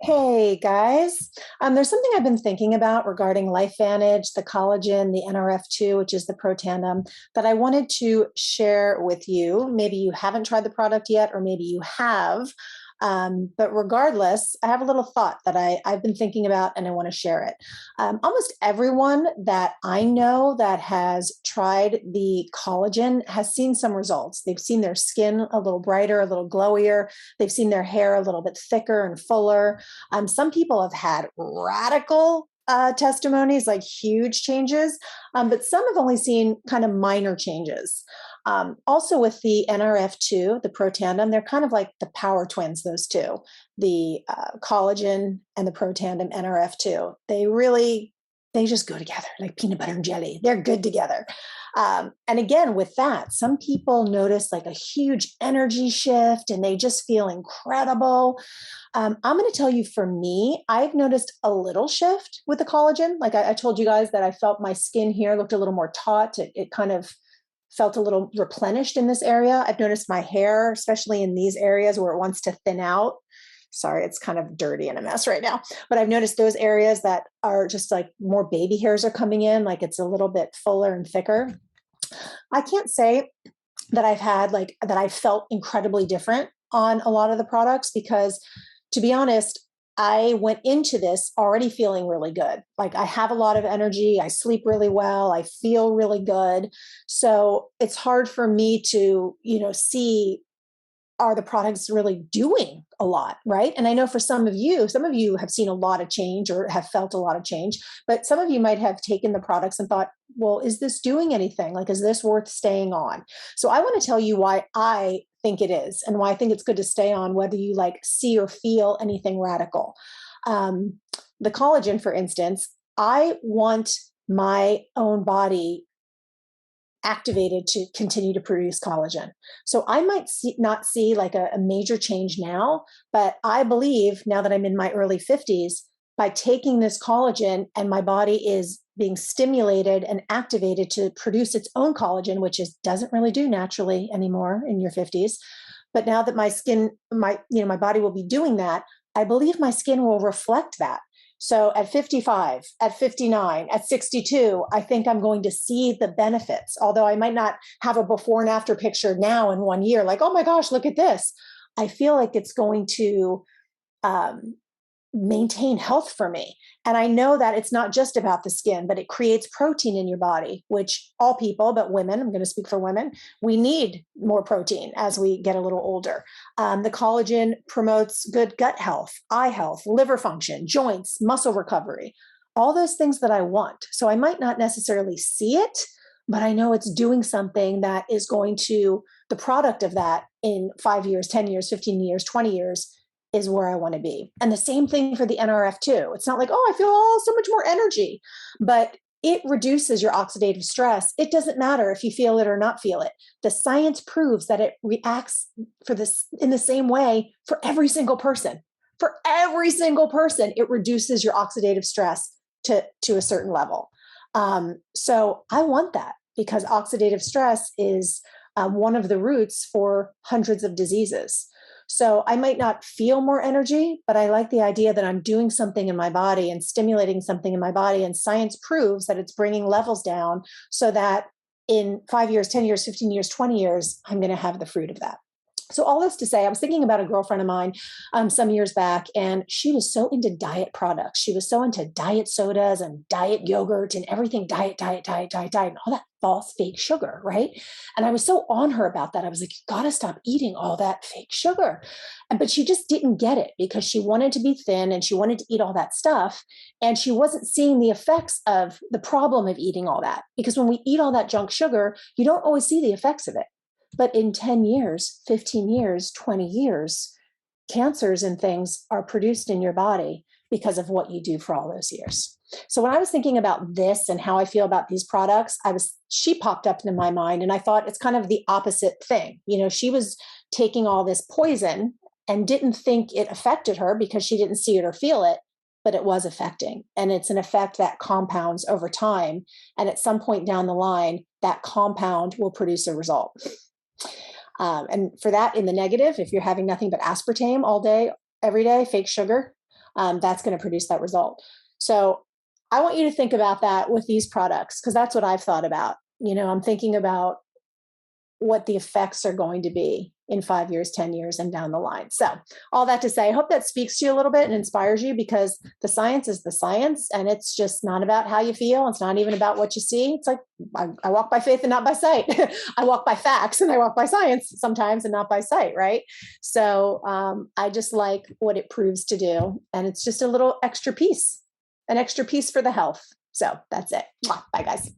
Hey guys, there's something I've been thinking about regarding LifeVantage, the collagen, the NRF2, which is the Protandim, that I wanted to share with you. Maybe you haven't tried the product yet, or maybe you have. But regardless, I have a little thought that I've been thinking about and I want to share it. Almost everyone that I know that has tried the collagen has seen some results. They've seen their skin a little brighter, a little glowier. They've seen their hair a little bit thicker and fuller. Some people have had radical testimonies, like huge changes, but some have only seen kind of minor changes. Also, with the NRF2, the Protandim, they're kind of like the power twins, those two, the collagen and the Protandim NRF2. They just go together like peanut butter and jelly. They're good together. And again, with that, some people notice like a huge energy shift and they just feel incredible. I'm going to tell you, for me, I've noticed a little shift with the collagen. Like I told you guys that I felt my skin here looked a little more taut. It kind of felt a little replenished in this area. I've noticed my hair, especially in these areas where it wants to thin out. Sorry, it's kind of dirty and a mess right now. But I've noticed those areas that are just like more baby hairs are coming in, like it's a little bit fuller and thicker. I can't say that I felt incredibly different on a lot of the products because, to be honest, I went into this already feeling really good. Like I have a lot of energy, I sleep really well, I feel really good. So it's hard for me to, see, are the products really doing a lot, right? And I know for some of you have seen a lot of change or have felt a lot of change, but some of you might have taken the products and thought, well, is this doing anything? Like, is this worth staying on? So I want to tell you why I think it is and why I think it's good to stay on, whether you like see or feel anything radical. Um, the collagen, for instance, I want my own body activated to continue to produce collagen. So I might not see like a major change now, but I believe now that I'm in my early 50s, by taking this collagen and my body is being stimulated and activated to produce its own collagen, which doesn't really do naturally anymore in your 50s. But now that my skin, my body will be doing that, I believe my skin will reflect that. So at 55, at 59, at 62, I think I'm going to see the benefits, although I might not have a before and after picture now in 1 year, like, oh my gosh, look at this. I feel like it's going to um, maintain health for me. And I know that it's not just about the skin, but it creates protein in your body, which all people, but women, I'm going to speak for women, we need more protein as we get a little older. The collagen promotes good gut health, eye health, liver function, joints, muscle recovery, all those things that I want. So I might not necessarily see it, but I know it's doing something that is going to, the product of that in 5 years, 10 years, 15 years, 20 years is where I want to be. And the same thing for the NRF2. It's not like, oh, I feel so much more energy, but it reduces your oxidative stress. It doesn't matter if you feel it or not feel it. The science proves that it reacts for this in the same way for every single person. For every single person, it reduces your oxidative stress to a certain level. So I want that because oxidative stress is one of the roots for hundreds of diseases. So I might not feel more energy, but I like the idea that I'm doing something in my body and stimulating something in my body. And science proves that it's bringing levels down so that in 5 years, 10 years, 15 years, 20 years, I'm going to have the fruit of that. So all this to say, I was thinking about a girlfriend of mine some years back, and she was so into diet products. She was so into diet sodas and diet yogurt and everything diet, diet, diet, diet, diet, and all that false fake sugar, right? And I was so on her about that. I was like, you got to stop eating all that fake sugar. But she just didn't get it because she wanted to be thin and she wanted to eat all that stuff. And she wasn't seeing the effects of the problem of eating all that. Because when we eat all that junk sugar, you don't always see the effects of it. But in 10 years, 15 years, 20 years, cancers and things are produced in your body because of what you do for all those years. So when I was thinking about this and how I feel about these products, she popped up in my mind and I thought it's kind of the opposite thing. She was taking all this poison and didn't think it affected her because she didn't see it or feel it, but it was affecting. And it's an effect that compounds over time. And at some point down the line, that compound will produce a result. And for that, in the negative, if you're having nothing but aspartame all day, every day, fake sugar, that's going to produce that result. So I want you to think about that with these products, because that's what I've thought about. I'm thinking about what the effects are going to be in 5 years, 10 years, and down the line. So, all that to say, I hope that speaks to you a little bit and inspires you, because the science is the science, and it's just not about how you feel. It's not even about what you see. It's like I walk by faith and not by sight. I walk by facts and I walk by science sometimes and not by sight, right? So, I just like what it proves to do. And it's just a little extra piece, an extra piece for the health. So, that's it. Bye, guys.